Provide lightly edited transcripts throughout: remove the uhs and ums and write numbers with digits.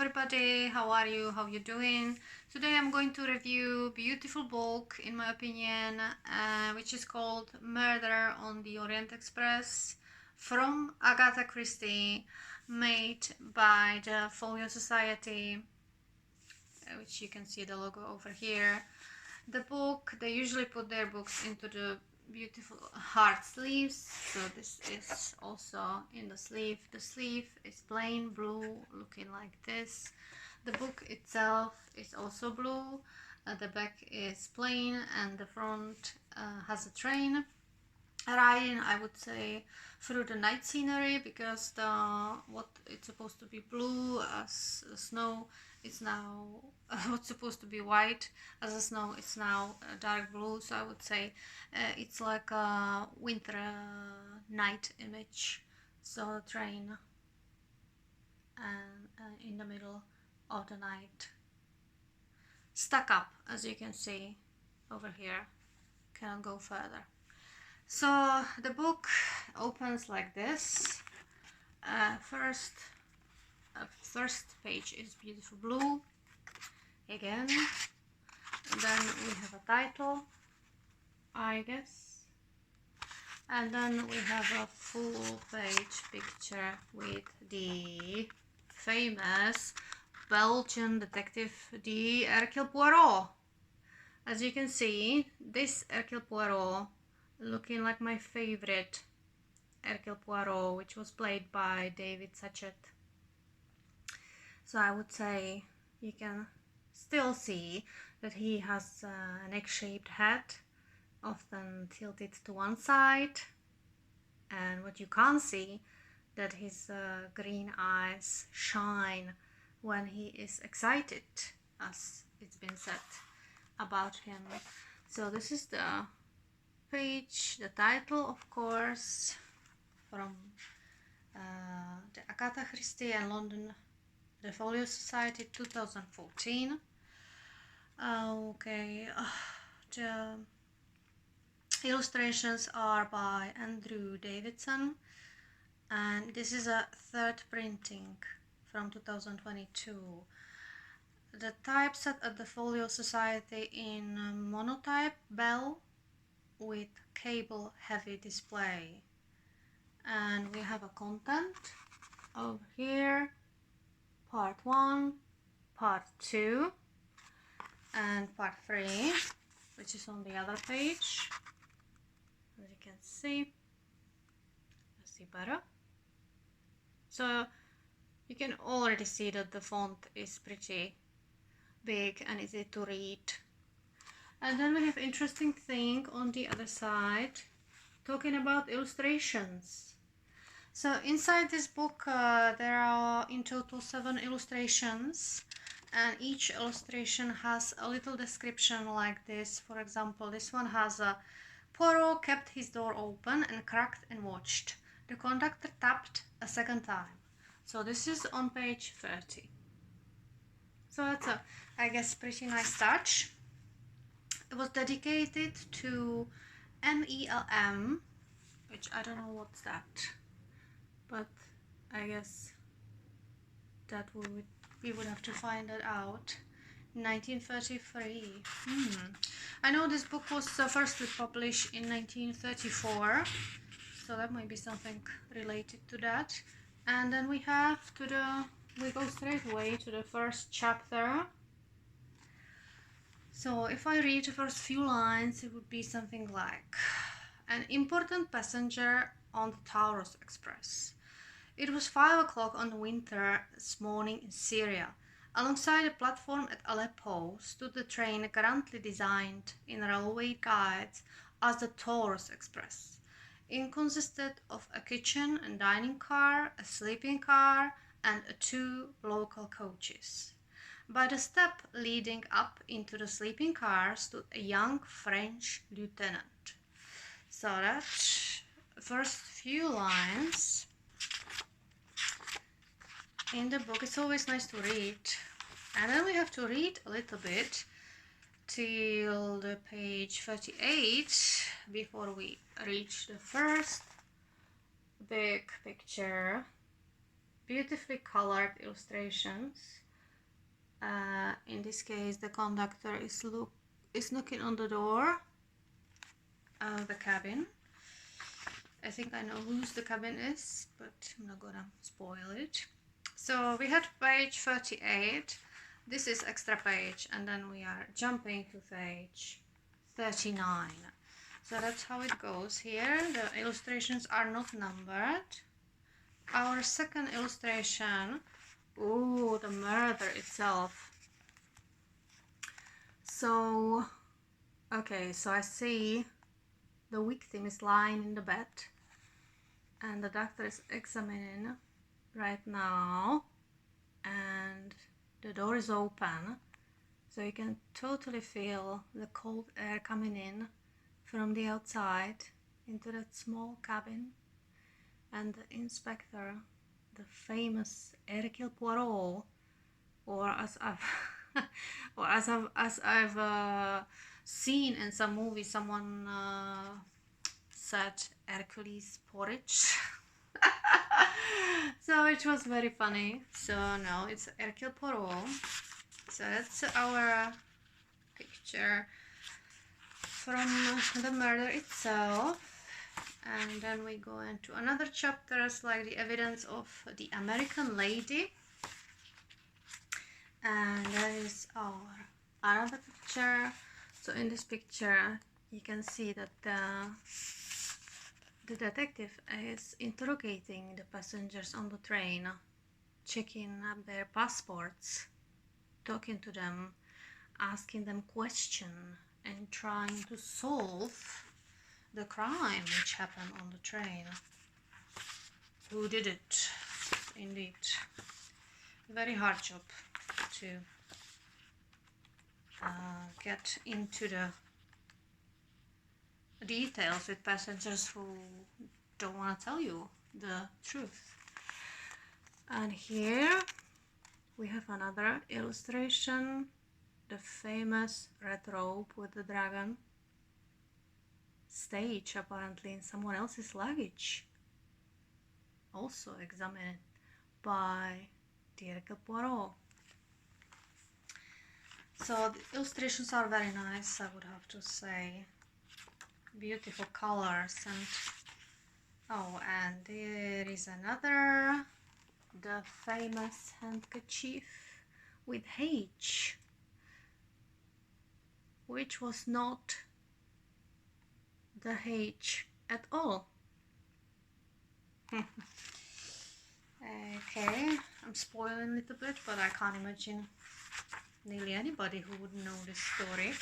everybody, how are you? How you doing? Today I'm going to review a beautiful book, in my opinion, which is called Murder on the Orient Express from Agatha Christie, made by the Folio Society, which you can see the logo over here. The book, they usually put their books into the beautiful heart sleeves, so this is also in the sleeve. The sleeve is plain blue, looking like this. The book itself is also blue. The back is plain and the front has a train riding, I would say, through the night scenery, because what it's supposed to be blue as snow is now what's supposed to be white as a snow is now dark blue. So I would say it's like a winter night image. So train and in the middle of the night, stuck up, as you can see over here. Cannot go further. So the book opens like this. First page is beautiful blue again. And then we have a title, I guess. And then we have a full page picture with the famous Belgian detective, the Hercule Poirot. As you can see, this Hercule Poirot, looking like my favorite Hercule Poirot, which was played by David Suchet. So I would say you can still see that he has an egg-shaped head, often tilted to one side, and what you can't see, that his green eyes shine when he is excited, as it's been said about him. So this is the page, the title, of course, from the Agatha Christie and London, the Folio Society, 2014. Okay, the illustrations are by Andrew Davidson, and this is a third printing from 2022. The typeset at the Folio Society in monotype Bell with cable heavy display. And we have a content over here, part 1, part 2, and part 3, which is on the other page, as you can see. Let's see better. So you can already see that the font is pretty big and easy to read. And then we have interesting thing on the other side, talking about illustrations. So inside this book there are in total 7 illustrations, and each illustration has a little description like this. For example, this one has a Poirot kept his door open and cracked and watched. The conductor tapped a second time. So this is on page 30. So that's a, I guess, pretty nice touch. It was dedicated to MELM, which I don't know what's that, but I guess that we would have to find that out. 1933. I know this book was firstly published in 1934, so that might be something related to that. And then we go straight away to the first chapter. So if I read the first few lines, it would be something like: an important passenger on the Taurus Express. It was 5 o'clock on the winter's morning in Syria. Alongside the platform at Aleppo stood the train grandly designed in railway guides as the Taurus Express. It consisted of a kitchen and dining car, a sleeping car, and 2 local coaches. By the step leading up into the sleeping car stood a young French lieutenant. So that first few lines in the book, it's always nice to read. And then we have to read a little bit till the page 38 before we reach the first big picture. Beautifully colored illustrations In this case, the conductor is knocking on the door of the cabin. I think I know whose the cabin is, but I'm not gonna spoil it. So we had page 38. This is extra page, and then we are jumping to page 39. So that's how it goes here. The illustrations are not numbered. Our second illustration, oh, the murder itself. So, okay, so I see the victim is lying in the bed, and the doctor is examining right now, and the door is open, so you can totally feel the cold air coming in from the outside into that small cabin. And the inspector, the famous Hercule Poirot, or as I've seen in some movies, someone said Hercules porridge. So it was very funny. So no, it's Hercule Poirot. So that's our picture from the murder itself. And then we go into another chapters like the evidence of the American lady. And that is our another picture. So in this picture you can see that the detective is interrogating the passengers on the train, checking up their passports, talking to them, asking them questions, and trying to solve the crime which happened on the train. Who did it? Indeed. Very hard job to get into the details with passengers who don't want to tell you the truth. And here we have another illustration, the famous red robe with the dragon, stage apparently in someone else's luggage, also examined by Hercule Poirot. So the illustrations are very nice, I would have to say. Beautiful colors. And oh, and there is another, the famous handkerchief with H, which was not the H at all. Okay, I'm spoiling a little bit, but I can't imagine nearly anybody who would know this story.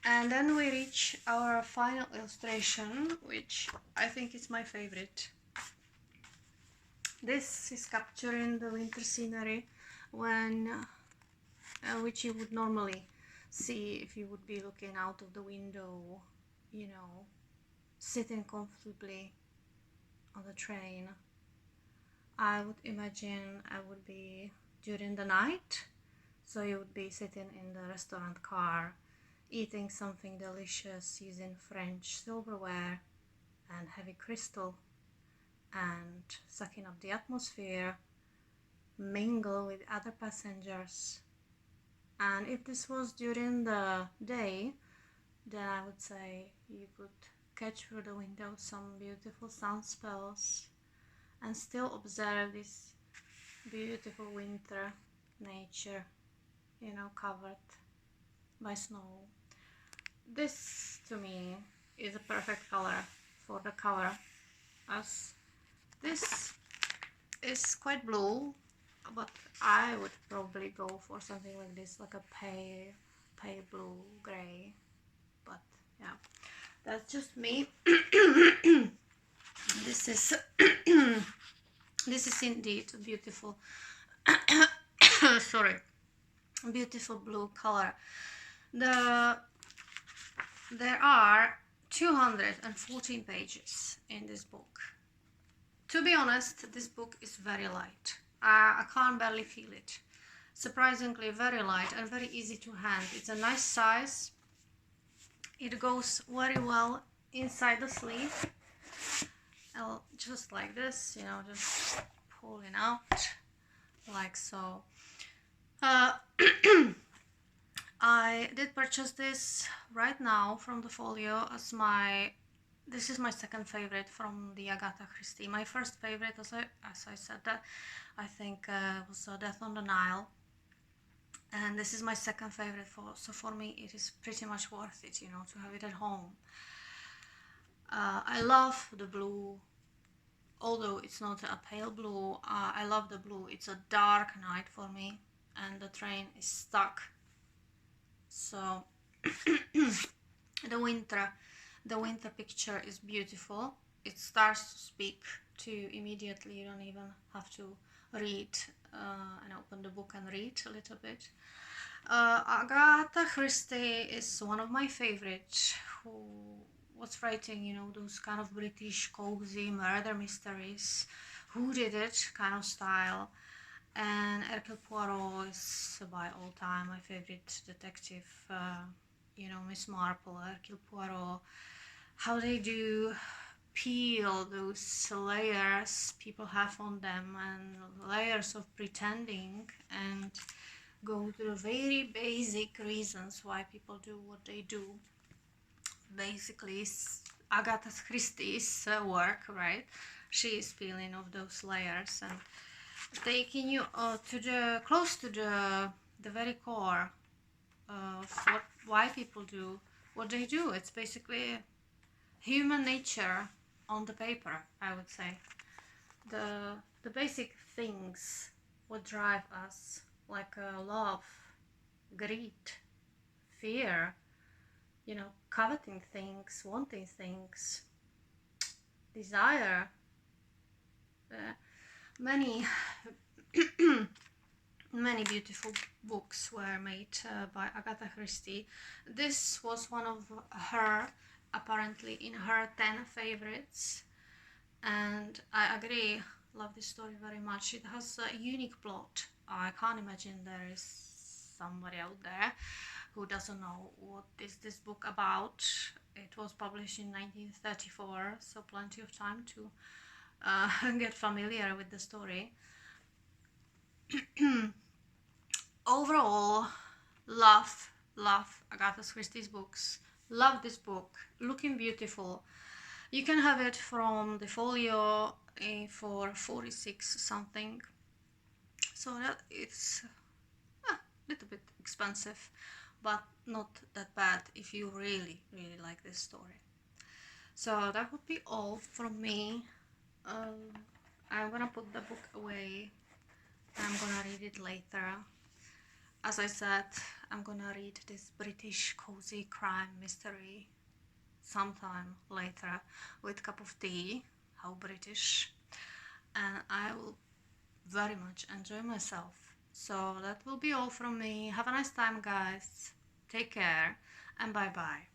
And then we reach our final illustration, which I think is my favorite. This is capturing the winter scenery when which you would normally see if you would be looking out of the window, you know, sitting comfortably on the train. I would imagine I would be during the night, so you would be sitting in the restaurant car, eating something delicious using French silverware and heavy crystal, and sucking up the atmosphere, mingle with other passengers. And if this was during the day, then I would say you could catch through the window some beautiful sun spells and still observe this beautiful winter nature, you know, covered by snow. This to me is a perfect color for the cover, as this is quite blue, but I would probably go for something like this, like a pale blue gray. But yeah, that's just me. This is this is indeed a beautiful sorry, beautiful blue color. There are 214 pages in this book. To be honest, this book is very light. I can't barely feel it. Surprisingly very light and very easy to hand. It's a nice size. It goes very well inside the sleeve. Just like this, you know, just pulling out like so. Uh, I did purchase this right now from the Folio as my. This is my second favorite from the Agatha Christie. My first favorite, as I said, that I think was Death on the Nile, and this is my second favorite. For me, it is pretty much worth it, to have it at home. I love the blue, although it's not a pale blue. I love the blue. It's a dark night for me, and the train is stuck. So the winter the winter picture is beautiful. It starts to speak to you immediately. You don't even have to read and open the book and read a little bit. Agatha Christie is one of my favorites, who was writing, those kind of British cozy murder mysteries, who did it kind of style. And Hercule Poirot is by all time my favorite detective. Miss Marple, Hercule Poirot, how they do peel those layers people have on them, and layers of pretending, and go to the very basic reasons why people do what they do. Basically, Agatha Christie's work, right? She is peeling off those layers and taking you to the close to the very core of why people do what they do. It's basically human nature on the paper, I would say. The basic things what drive us, like love, greed, fear, coveting things, wanting things, desire. Many many beautiful books were made by Agatha Christie. This was one of her, apparently in her 10 favorites, and I agree, love this story very much. It has a unique plot. I can't imagine there is somebody out there who doesn't know what is this book about. It was published in 1934, so plenty of time to get familiar with the story. Overall, love Agatha Christie's books. Love this book. Looking beautiful. You can have it from the Folio for 46 something. So that it's a little bit expensive, but not that bad if you really like this story. So that would be all from me. I'm gonna put the book away. I'm gonna read it later. As I said, I'm gonna read this British cozy crime mystery sometime later with a cup of tea. How British. And I will very much enjoy myself. So that will be all from me. Have a nice time, guys. Take care, and bye bye.